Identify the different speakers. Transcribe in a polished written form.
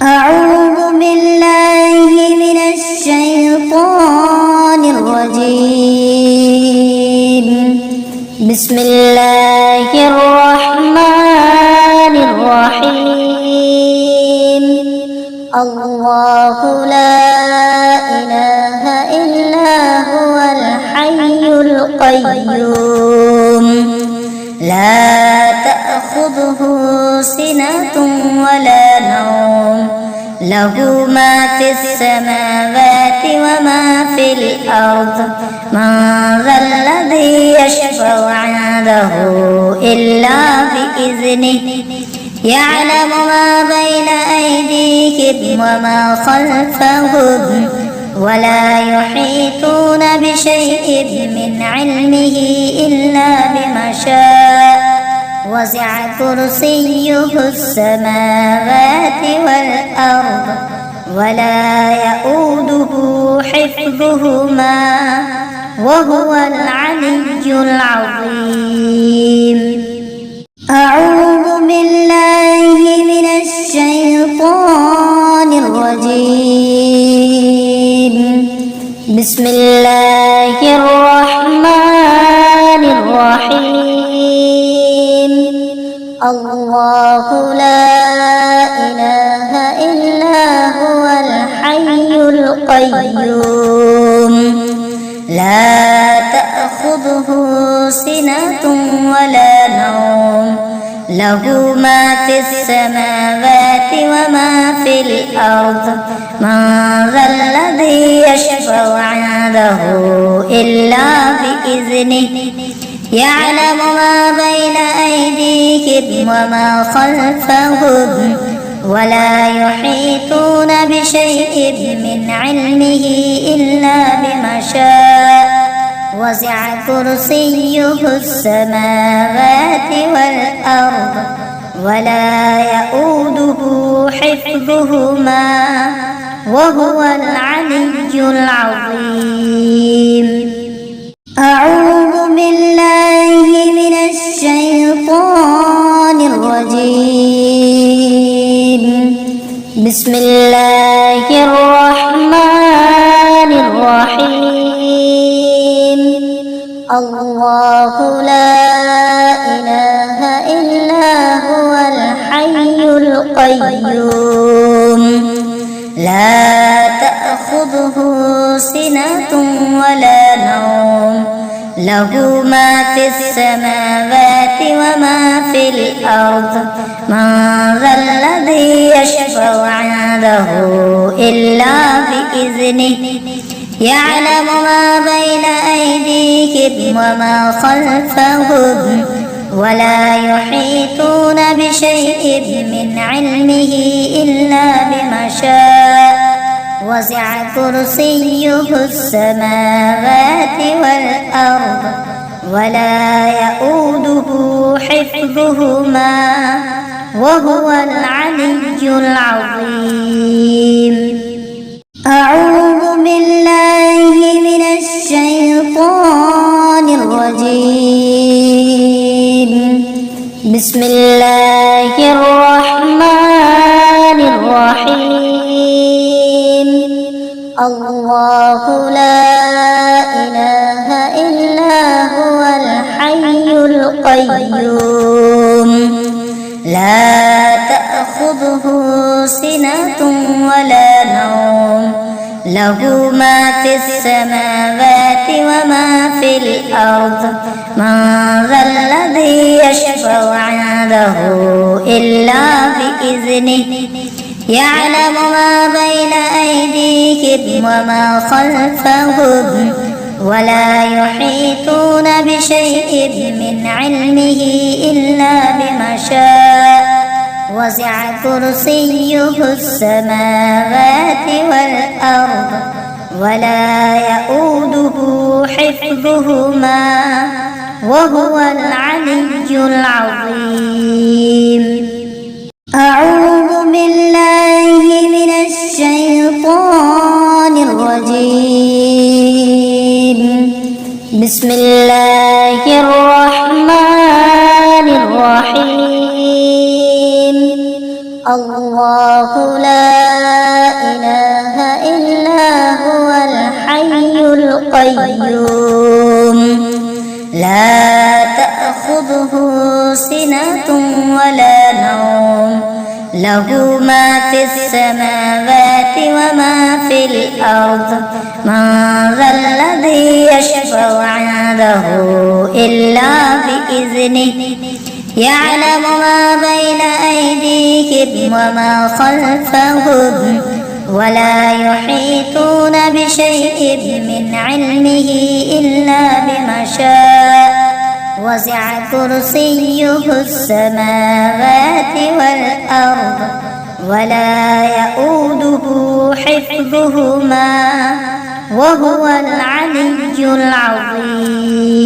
Speaker 1: أعوذ بالله من الشيطان الرجيم. بسم الله الرحمن الرحيم. الله لا إله إلا هو الحي القيوم لا تأخذه سنة ولا نوم له ما في السماوات وما في الأرض من ذا الذي يشفع عنده إلا بإذنه يعلم ما بين أيديهم وما خلفهم ولا يحيطون بشيء من علمه إلا بما شاء وسع كرسيه السماوات والأرض ولا يؤوده حفظهما وهو العلي العظيم. أعوذ بالله من الشيطان الرجيم. بسم الله الرحمن الرحيم. الله لا إله إلا هو الحي القيوم لا تأخذه سنة ولا نوم له ما في السماوات وما في الأرض من ذا الذي يشفع عنده إلا بإذنه يعلم ما بين أيديهم وما خلفهم ولا يحيطون بشيء من علمه إلا بما شاء وسع كرسيه السماوات والأرض ولا يؤوده حفظهما وهو العلي العظيم. أعوذ بالله من الشيطان الرجيم. بسم الله الرحمن الرحيم. الله لا إله إلا هو الحي القيوم لا تأخذه سنة ولا نوم له ما في السماوات وما في الأرض من ذا الذي يشفع عنده إلا بإذنه يعلم ما بين أيديهم وما خلفهم ولا يحيطون بشيء من علمه إلا بما شاء وسع كرسيه السماوات والأرض ولا يؤوده حفظهما وهو العلي العظيم. أعوذ بالله من الشيطان الرجيم. بسم الله الرحمن الرحيم. الله لا إله إلا هو الحي القيوم لا تأخذه سنة ولا نوم له ما في السماوات وما في الأرض من ذا الذي يشفع عنده إلا بإذنه يعلم ما بين أيديهم وما خلفهم ولا يحيطون بشيء من علمه إلا بما شاء وسع كرسيه السماوات والأرض ولا يؤوده حفظهما وهو العلي العظيم. أعوذ بالله من الشيطان الرجيم. بسم الله الرحمن الرحيم. الله لا القيوم لا تأخذه سنة ولا نوم له ما في السماوات وما في الأرض من ذا الذي يشفع عنده إلا بإذنه يعلم ما بين أيديهم وما خلفهم ولا يحيطون بشيء من علمه إلا بما شاء وسع كرسيه السماوات والأرض ولا يؤوده حفظهما وهو العلي العظيم.